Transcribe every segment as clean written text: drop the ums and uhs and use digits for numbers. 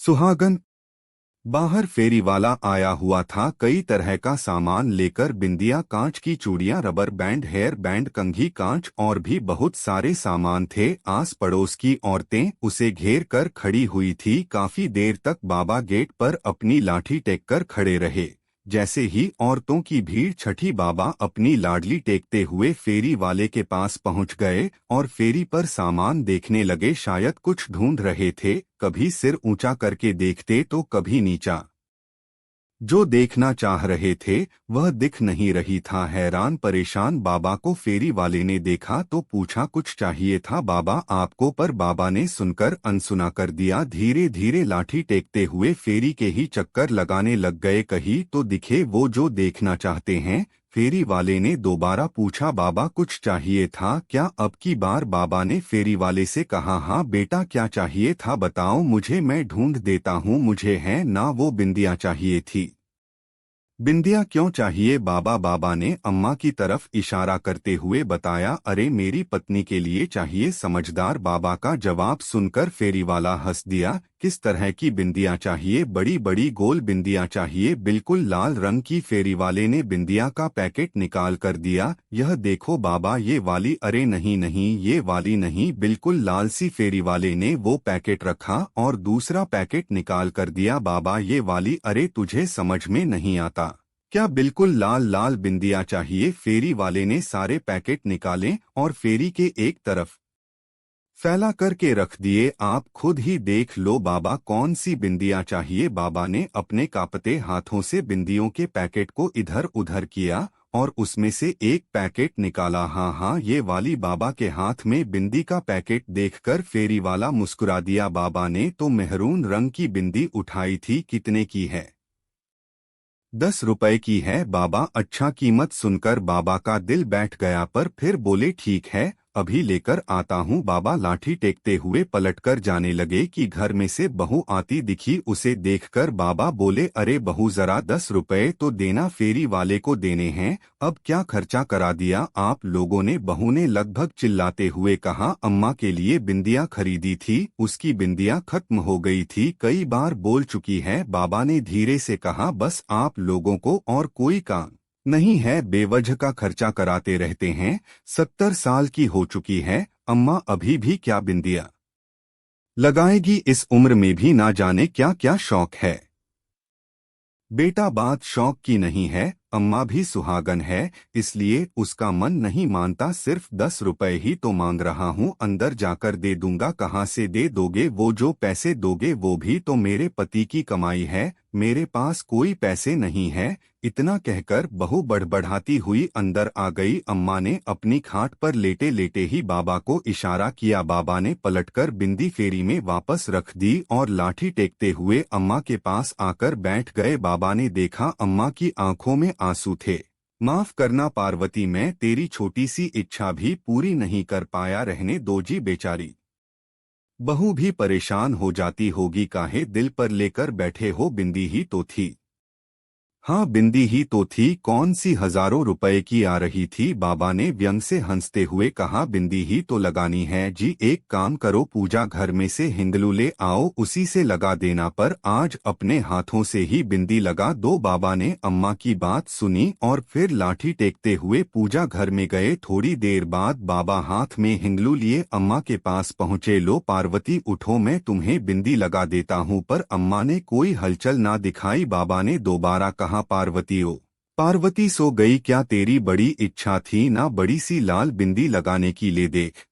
सुहागन। बाहर फेरी वाला आया हुआ था, कई तरह का सामान लेकर। बिंदिया, कांच की चूड़ियां, रबर बैंड, हेयर बैंड, कंघी, कांच और भी बहुत सारे सामान थे। आस पड़ोस की औरतें उसे घेर कर खड़ी हुई थी। काफी देर तक बाबा गेट पर अपनी लाठी टेक कर खड़े रहे। जैसे ही औरतों की भीड़ छठी, बाबा अपनी लाडली टेकते हुए फेरी वाले के पास पहुंच गए और फेरी पर सामान देखने लगे। शायद कुछ ढूंढ रहे थे। कभी सिर ऊंचा करके देखते तो कभी नीचा। जो देखना चाह रहे थे वह दिख नहीं रही था। हैरान परेशान बाबा को फेरी वाले ने देखा तो पूछा, कुछ चाहिए था बाबा आपको? पर बाबा ने सुनकर अनसुना कर दिया। धीरे धीरे लाठी टेकते हुए फेरी के ही चक्कर लगाने लग गए। कहीं तो दिखे वो जो देखना चाहते हैं। फेरी वाले ने दोबारा पूछा, बाबा कुछ चाहिए था क्या? अब की बार बाबा ने फेरी वाले से कहा, हाँ बेटा क्या चाहिए था बताओ मुझे, मैं ढूंढ देता हूँ। मुझे है ना वो बिंदियाँ चाहिए थी। बिंदिया क्यों चाहिए बाबा? बाबा ने अम्मा की तरफ इशारा करते हुए बताया, अरे मेरी पत्नी के लिए चाहिए। समझदार बाबा का जवाब सुनकर फेरी वाला हंस दिया। किस तरह की बिंदियां चाहिए? बड़ी बड़ी गोल बिंदियां चाहिए, बिल्कुल लाल रंग की। फेरी वाले ने बिंदिया का पैकेट निकाल कर दिया। यह देखो बाबा ये वाली। अरे नहीं नहीं ये वाली नहीं, बिल्कुल लाल सी। फेरी वाले ने वो पैकेट रखा और दूसरा पैकेट निकाल कर दिया। बाबा ये वाली। अरे तुझे समझ में नहीं आता क्या? बिल्कुल लाल लाल बिंदियां चाहिए। फेरी वाले ने सारे पैकेट निकाले और फेरी के एक तरफ फैला करके रख दिए। आप खुद ही देख लो बाबा कौन सी बिंदियां चाहिए। बाबा ने अपने कांपते हाथों से बिंदियों के पैकेट को इधर उधर किया और उसमें से एक पैकेट निकाला। हाँ हाँ ये वाली। बाबा के हाथ में बिंदी का पैकेट देखकर फेरी वाला मुस्कुरा दिया। बाबा ने तो मेहरून रंग की बिंदी उठाई थी। कितने की है? 10 रुपए की है बाबा। अच्छा, कीमत सुनकर बाबा का दिल बैठ गया, पर फिर बोले, ठीक है अभी लेकर आता हूँ। बाबा लाठी टेकते हुए पलटकर जाने लगे कि घर में से बहू आती दिखी। उसे देखकर बाबा बोले, अरे बहू जरा 10 रुपए तो देना, फेरी वाले को देने हैं। अब क्या खर्चा करा दिया आप लोगों ने? बहू ने लगभग चिल्लाते हुए कहा, अम्मा के लिए बिंदियां खरीदी थी, उसकी बिंदियां खत्म हो गई थी, कई बार बोल चुकी है। बाबा ने धीरे से कहा, बस आप लोगों को और कोई काम नहीं है, बेवजह का खर्चा कराते रहते हैं। 70 साल की हो चुकी है अम्मा, अभी भी क्या बिंदिया लगाएगी? इस उम्र में भी ना जाने क्या क्या शौक है। बेटा बात शौक की नहीं है, अम्मा भी सुहागन है इसलिए उसका मन नहीं मानता। सिर्फ 10 रुपए ही तो मांग रहा हूँ, अंदर जाकर दे दूंगा। कहाँ से दे दोगे? वो जो पैसे दोगे वो भी तो मेरे पति की कमाई है, मेरे पास कोई पैसे नहीं है। इतना कहकर बहू बड़बड़ाती हुई अंदर आ गई। अम्मा ने अपनी खाट पर लेटे लेटे ही बाबा को इशारा किया। बाबा ने पलटकर बिंदी फेरी में वापस रख दी और लाठी टेकते हुए अम्मा के पास आकर बैठ गए। बाबा ने देखा अम्मा की आंखों में आंसू थे। माफ करना पार्वती, मैं तेरी छोटी सी इच्छा भी पूरी नहीं कर पाया, रहने दो जी बेचारी। बहू भी परेशान हो जाती होगी, काहे दिल पर लेकर बैठे हो? बिंदी ही तो थी। हाँ बिंदी ही तो थी, कौन सी हजारों रुपए की आ रही थी? बाबा ने व्यंग से हंसते हुए कहा, बिंदी ही तो लगानी है जी। एक काम करो, पूजा घर में से हिंगलू ले आओ, उसी से लगा देना, पर आज अपने हाथों से ही बिंदी लगा दो। बाबा ने अम्मा की बात सुनी और फिर लाठी टेकते हुए पूजा घर में गए। थोड़ी देर बाद बाबा हाथ में हिंगलू लिए अम्मा के पास पहुँचे। लो पार्वती उठो, मैं तुम्हें बिंदी लगा देता हूँ। पर अम्मा ने कोई हलचल ना दिखाई। बाबा ने दोबारा कहा, पार्वती ओ पार्वती सो गई क्या? तेरी बड़ी इच्छा थी ना बड़ी सी लाल बिंदी लगाने की, ले देख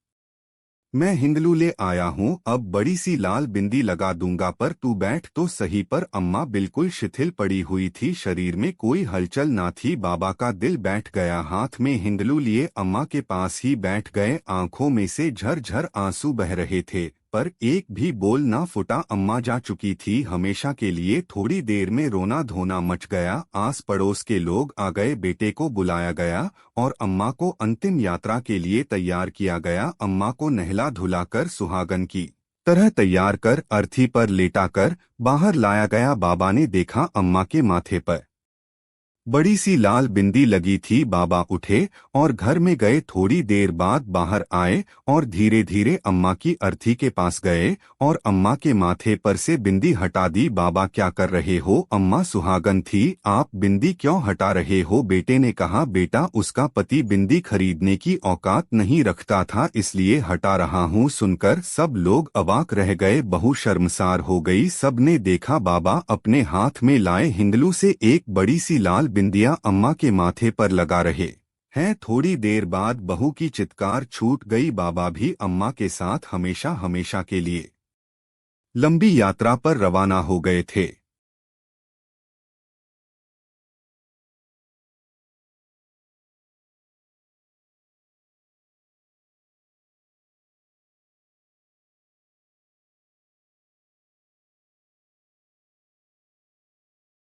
मैं हिंगलू ले आया हूँ, अब बड़ी सी लाल बिंदी लगा दूंगा। पर तू बैठ तो सही। पर अम्मा बिल्कुल शिथिल पड़ी हुई थी, शरीर में कोई हलचल ना थी। बाबा का दिल बैठ गया, हाथ में हिंगलू लिए अम्मा के पास ही बैठ गए। आंखों में से झरझर आंसू बह रहे थे पर एक भी बोल ना फुटा। अम्मा जा चुकी थी हमेशा के लिए। थोड़ी देर में रोना धोना मच गया। आस पड़ोस के लोग आ गए, बेटे को बुलाया गया और अम्मा को अंतिम यात्रा के लिए तैयार किया गया। अम्मा को नहला धुलाकर सुहागन की तरह तैयार कर अर्थी पर लेटाकर बाहर लाया गया। बाबा ने देखा अम्मा के माथे पर बड़ी सी लाल बिंदी लगी थी। बाबा उठे और घर में गए। थोड़ी देर बाद बाहर आए और धीरे धीरे अम्मा की अर्थी के पास गए और अम्मा के माथे पर से बिंदी हटा दी। बाबा क्या कर रहे हो? अम्मा सुहागन थी, आप बिंदी क्यों हटा रहे हो? बेटे ने कहा, बेटा उसका पति बिंदी खरीदने की औकात नहीं रखता था इसलिए हटा रहा हूँ। सुनकर सब लोग अवाक रह गए। बहू शर्मसार हो गई। सबने देखा बाबा अपने हाथ में लाए हिंदलू से एक बड़ी सी लाल बिंदिया अम्मा के माथे पर लगा रहे हैं। थोड़ी देर बाद बहू की चित्कार छूट गई। बाबा भी अम्मा के साथ हमेशा हमेशा के लिए लंबी यात्रा पर रवाना हो गए थे।